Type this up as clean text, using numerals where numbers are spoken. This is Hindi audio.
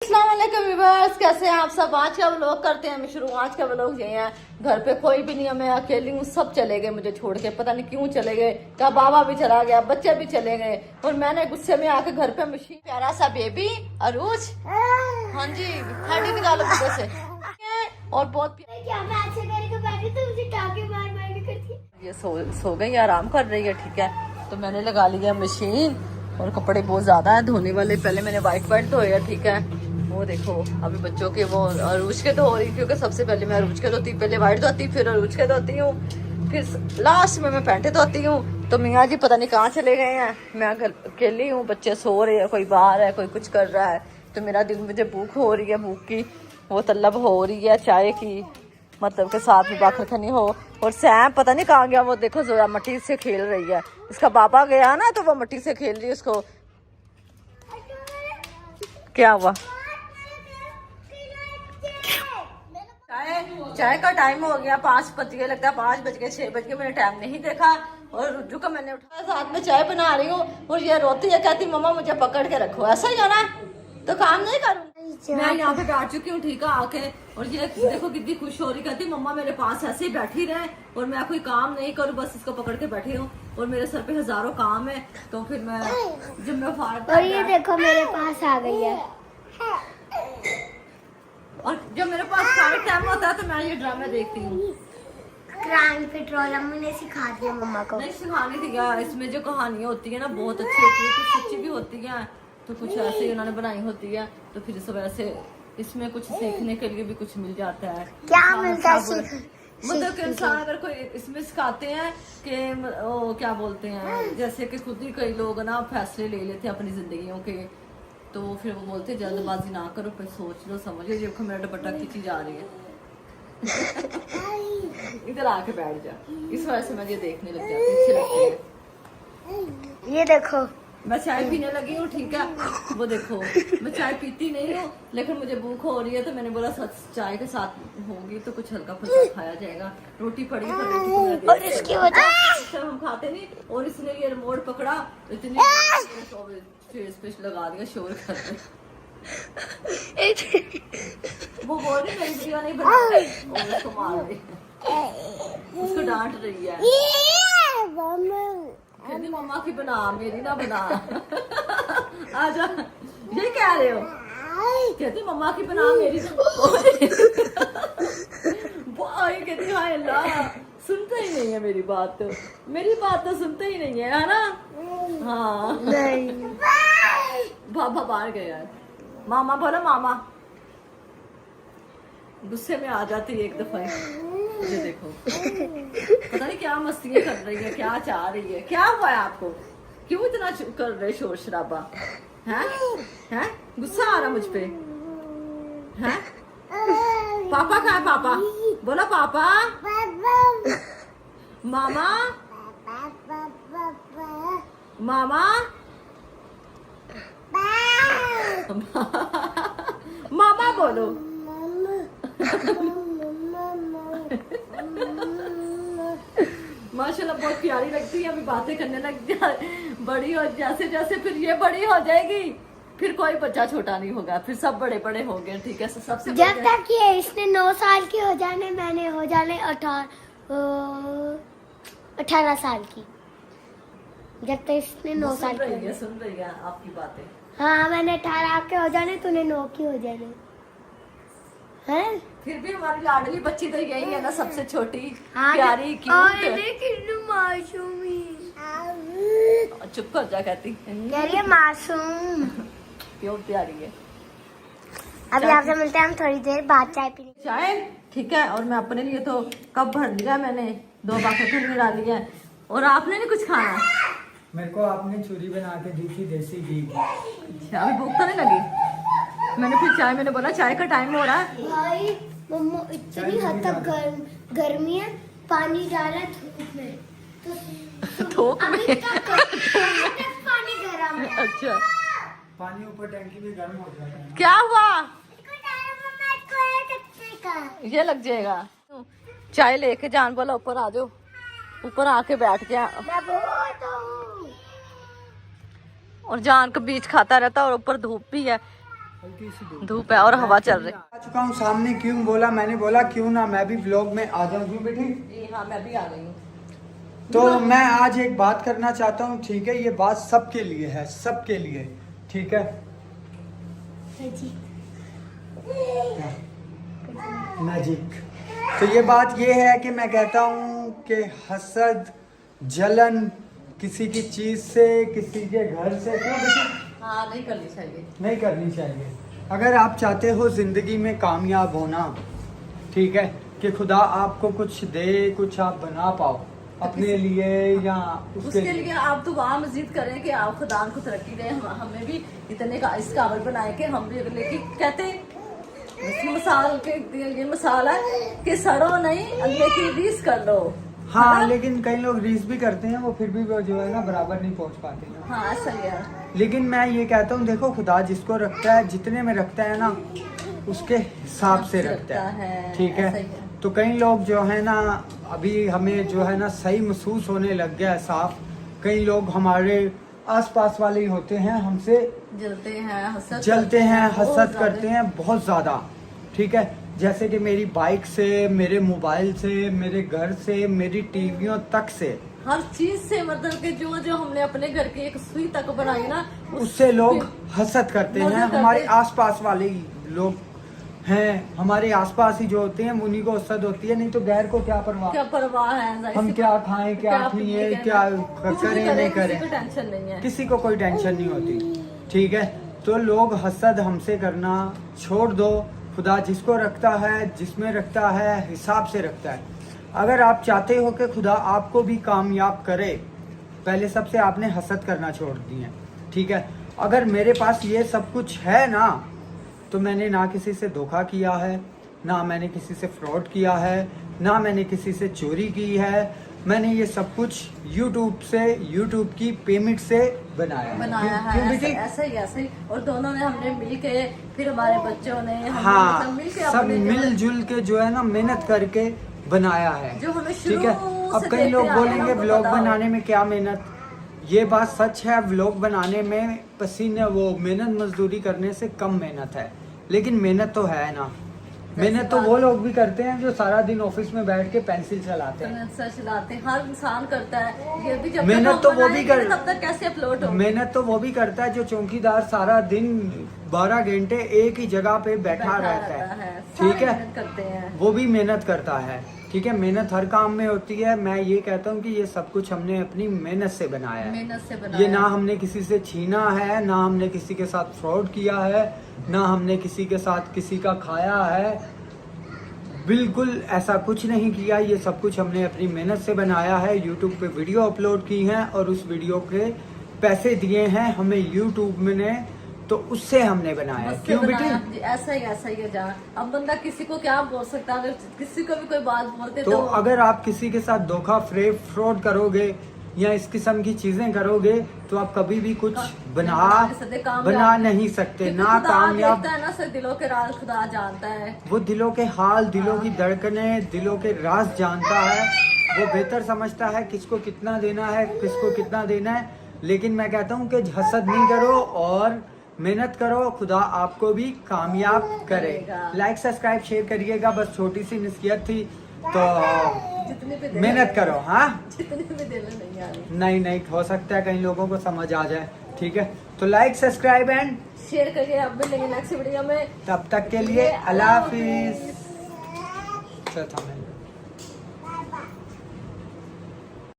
अस्सलाम वालेकुम व्यूअर्स, कैसे हैं आप सब। आज का व्लॉग करते हैं हम शुरू। आज का व्लॉग ये है, घर पे कोई भी नहीं है, मैं अकेली हूँ। सब चले गए मुझे छोड़ के, पता नहीं क्यों चले गए। क्या बाबा भी चला गया, बच्चे भी चले गए, और मैंने गुस्से में आके घर पे मशीन। प्यारा सा बेबी अरूज, हाँ जी, हड्डी निकालो मुझे से। और बहुत ये सो गई, आराम कर रही है, ठीक है। तो मैंने लगा लिया मशीन, और कपड़े बहुत ज्यादा है धोने वाले। पहले मैंने वाइट धोए, ठीक है। वो देखो अभी बच्चों के वो अरूज के धो रही, क्योंकि सबसे पहले मैं अरूज के धोती, पहले वाइट धोती, फिर अरूज के धोती हूँ, फिर लास्ट में मैं पैंटे धोती हूँ। तो मियाँ जी पता नहीं कहाँ चले गए हैं, मैं घर अकेली हूँ, बच्चे सो रहे हैं, कोई बाहर है, कोई कुछ कर रहा है। तो मेरा दिल, मुझे भूख हो रही है, भूख की वो तलब हो रही है चाय की, मतलब के साथ में बाखर खनी हो। और सैम पता नहीं कहाँ गया, वो देखो जोया मट्टी से खेल रही है। इसका बाबा गया ना, तो वो मट्टी से खेल रही है। उसको क्या हुआ? चाय का टाइम हो गया, 5 बज गए, लगता है 5 बज गए, 6 बज गए, मैंने टाइम नहीं देखा। और रुजू का मैंने उठाया, साथ में चाय बना रही हूँ, और ये रोती है, कहती मम्मा मुझे पकड़ के रखो। ऐसा ही है ना, तो काम नहीं करूँ। मैं यहाँ पे बैठ चुकी हूँ, ठीक है, आके। और ये देखो कितनी खुश हो रही, कहती मम्मा मेरे पास ऐसे ही बैठी रहे, और मैं कोई काम नहीं करूँ, बस इसको पकड़ के बैठी हूँ। और मेरे सर पे हजारों काम है, तो फिर मैं जब मैं फारग, और ये देखो मेरे पास आ गई है। और जब मेरे पास फारग टाइम होता है, तो मैं ये ड्रामा देखती हूँ। क्राइम पेट्रोल अम्मी ने सिखा दिया मम्मा को। नहीं सिखानी थी क्या, इसमें जो कहानियाँ होती है ना, बहुत अच्छी होती है, कुछ सच्ची भी होती है, तो कुछ ऐसे ही उन्होंने बनाई होती है। तो फिर इस वजह से इसमें कुछ सीखने के लिए भी कुछ मिल जाता है। क्या मिलता है? मतलब कि इंसान अगर कोई इसमें सिखाते हैं कि वो क्या बोलते हैं, जैसे कि खुद ही कई लोग ना फैसले ले लेते हैं अपनी जिंदगियों के, तो फिर वो बोलते हैं जल्दबाजी ना करो, फिर सोच लो, समझो। देखो मेरा दुपट्टा खींची जा रही है। इधर आके बैठ जा, इस वजह से मैं ये देखने लग जाती, अच्छे लगते हैं। ये देखो मैं चाय पीने लगी हूँ, ठीक है। वो देखो मैं चाय पीती नहीं हूँ, लेकिन मुझे भूख हो रही है, तो मैंने बोला चाय के साथ होगी तो कुछ हल्का फुल्का खाया जाएगा। रोटी पड़ी है, रोटी और इसकी वजह हम खाते नहीं, और इसने ये रिमोट पकड़ा, इतनी फेस पे लगा दिया, शोर करते। वो बोल रही मेरी वीडियो नहीं बना रही, और उसको मार रही, उसको डांट रही है। कहती मम्मा की बना, मेरी ना बना। आजा, ये कह रहे हो? कहती मम्मा की बना, मेरी कहती हाय अल्लाह, सुनते ही नहीं है मेरी बात, तो मेरी बात तो सुनते ही नहीं है ना। हाँ नहीं, बाबा बाहर गया है। मामा बोलो मामा, गुस्से में आ जाती है एक दफा। ये देखो पता नहीं क्या मस्तियाँ कर रही है, क्या चाह रही है। क्या हुआ है आपको, क्यों इतना कर रहे शोर शराबा है? गुस्सा आ रहा मुझ पे है? पापा कहाँ है? पापा बोलो, पापा, मामा, मामा, मामा बोलो। माशाल्लाह बहुत प्यारी लगती है, अभी बातें करने लग जाए, बड़ी हो जैसे जैसे, फिर ये बड़ी हो जाएगी, फिर कोई बच्चा छोटा नहीं होगा, फिर सब बड़े बड़े हो गए, ठीक है। सबसे जब तक ये इसने 9 साल की हो जाने, मैंने हो जाने 18 साल की। जब तक इसने 9 साल की, सुन रही है आपकी बातें। हाँ, मैंने 18 के हो जाने, तूने 9 की हो जाने है। फिर भी हमारी लाडली बच्ची तो यही है ना, सबसे छोटी, हाँ, प्यारी, क्यूट। चुप कर जा, कहती कह रही है मासूम, क्यूट प्यारी है। अभी आपसे मिलते हैं हम थोड़ी देर बाद चाय पीने। चाय, ठीक है। और मैं अपने लिए तो कप भर लिया मैंने, 2 बाकी डाल लिया है। और आपने नहीं कुछ खाना? मेरे को आपने चूरी बना के दी थी, देसी घी। अच्छा, अभी भूख तो नहीं लगी? मैंने फिर चाय, मैंने बोला चाय का टाइम हो रहा है। भाई मम्मा इतनी हद तक गर्मी है, पानी डाला धूप में, तो धूप में पानी गर्म है। अच्छा, पानी ऊपर टैंकी में गर्म हो जाता है। क्या हुआ? ये लग जाएगा। चाय लेके जान बोला ऊपर आ जाओ, ऊपर आके बैठ गया। और जान के बीच खाता रहता, और ऊपर धूप भी है। हल्की सी धूप। धूप है और हवा चल रही आ चुका हूँ सामने। क्यों बोला, मैंने बोला क्यों ना मैं भी व्लॉग में आ जाऊँ। क्यों बेटी? है। हाँ मैं भी आ गई हूँ। तो मैं आज एक बात करना चाहता हूँ, ठीक है? ये बात सबके लिए है, सबके लिए, ठीक है? जी मैजिक। तो ये बात ये है कि मैं कहता हूँ कि हसद, जलन किसी की चीज से, किसी के घर से, क्यों बेटी? हाँ नहीं करनी चाहिए। नहीं करनी चाहिए। अगर आप चाहते हो जिंदगी में कामयाब होना, ठीक है, कि खुदा आपको कुछ दे, कुछ आप बना पाओ अपने लिए या उसके लिए आप तो वहाँ मस्जिद करें कि आप खुदा को तरक्की दें। हमें भी इतने का इस काबिल बनाए कि हम भी अगले की कहते हैं मिसाल के ये मिसाल है कि सड़ो नहीं अगले की रीस कर लो। हाँ, लेकिन कई लोग रीस भी करते हैं, वो फिर भी वो जो है ना बराबर नहीं पहुंच पाते हैं। हाँ सही है। लेकिन मैं ये कहता हूँ, देखो खुदा जिसको रखता है, जितने में रखता है ना उसके हिसाब से रखता है, ठीक ऐसा ही है? है। तो कई लोग जो है ना, अभी हमें जो है ना सही महसूस होने लग गया है साफ। कई लोग हमारे आसपास वाले ही होते हैं, हमसे जलते हैं, हसद करते हैं बहुत ज्यादा, ठीक है? जैसे कि मेरी बाइक से, मेरे मोबाइल से, मेरे घर से, मेरी टीवियों तक से, हर चीज से, मतलब कि जो जो हमने अपने घर की एक सुई तक बनाई ना उससे लोग हसद करते हैं। हमारे आसपास वाले ही लोग हैं, हमारे आसपास ही जो होते हैं उन्हीं को हसद होती है। नहीं तो गैर को क्या परवाह है। हम क्या खाएं, क्या पिए, क्या करें नहीं करें, टेंशन नहीं है, किसी को कोई टेंशन नहीं होती, ठीक है? तो लोग हसद हमसे करना छोड़ दो। खुदा जिसको रखता है, जिसमें रखता है, हिसाब से रखता है। अगर आप चाहते हो कि खुदा आपको भी कामयाब करे, पहले सबसे आपने हसद करना छोड़ दिए, ठीक है? अगर मेरे पास ये सब कुछ है ना, तो मैंने ना किसी से धोखा किया है, ना मैंने किसी से फ्रॉड किया है, ना मैंने किसी से चोरी की है। मैंने ये सब कुछ यूट्यूब की पेमेंट से बनाया है। बेटी? ऐसा ही और दोनों ने हमने मिल के, फिर हमारे बच्चों ने, हाँ, मतलब सब मिलजुल के जो है ना मेहनत करके बनाया है, जो हमें ठीक है? अब कई लोग बोलेंगे व्लॉग बनाने में क्या मेहनत। ये बात सच है, व्लॉग बनाने में पसीने वो मेहनत मजदूरी करने से कम मेहनत है, लेकिन मेहनत तो है ना। मेहनत तो वो लोग भी करते हैं जो सारा दिन ऑफिस में बैठ के पेंसिल चलाते हैं। हर इंसान करता है ये भी। जब मेहनत तो वो भी तब तक कैसे अपलोड हो। मेहनत तो वो भी करता है जो चौकीदार सारा दिन 12 घंटे एक ही जगह पे बैठा रहता है, ठीक है? करते हैं, वो भी मेहनत करता है, ठीक है? मेहनत हर काम में होती है। मैं ये कहता हूँ कि ये सब कुछ हमने अपनी मेहनत से बनाया है। ये ना हमने किसी से छीना है, ना हमने किसी के साथ फ्रॉड किया है, ना हमने किसी के साथ किसी का खाया है, बिल्कुल ऐसा कुछ नहीं किया। ये सब कुछ हमने अपनी मेहनत से बनाया है। यूट्यूब पे वीडियो अपलोड की हैं और उस वीडियो के पैसे दिए हैं हमें यूट्यूब ने, तो उससे हमने बनाया। क्यों बेटी? ऐसा ही है जहाँ अब बंदा किसी को क्या बोल सकता है, अगर किसी को भी कोई बात बोलते तो अगर आप किसी के साथ धोखा फ्रॉड करोगे या इस किस्म की चीजें करोगे, तो आप कभी भी कुछ बना नहीं सकते, ना कामयाब। ना सर, दिलों के राज खुदा जानता है। वो दिलों के हाल, दिलों की धड़कने, दिलों के राज जानता है। वो बेहतर समझता है किसको कितना देना है, किसको कितना देना है। लेकिन मैं कहता हूँ कि हसद नहीं करो और मेहनत करो, खुदा आपको भी कामयाब करे। लाइक सब्सक्राइब शेयर करिएगा। बस छोटी सी नसीहत थी, तो मेहनत करो। हाँ, जितने भी दिल नहीं आ रही। नहीं हो सकता है कई लोगों को समझ आ जाए, ठीक है? तो लाइक सब्सक्राइब एंड शेयर करिए। अब मिलेंगे नेक्स्ट वीडियो में, तब तक के लिए अल्लाह हाफिज।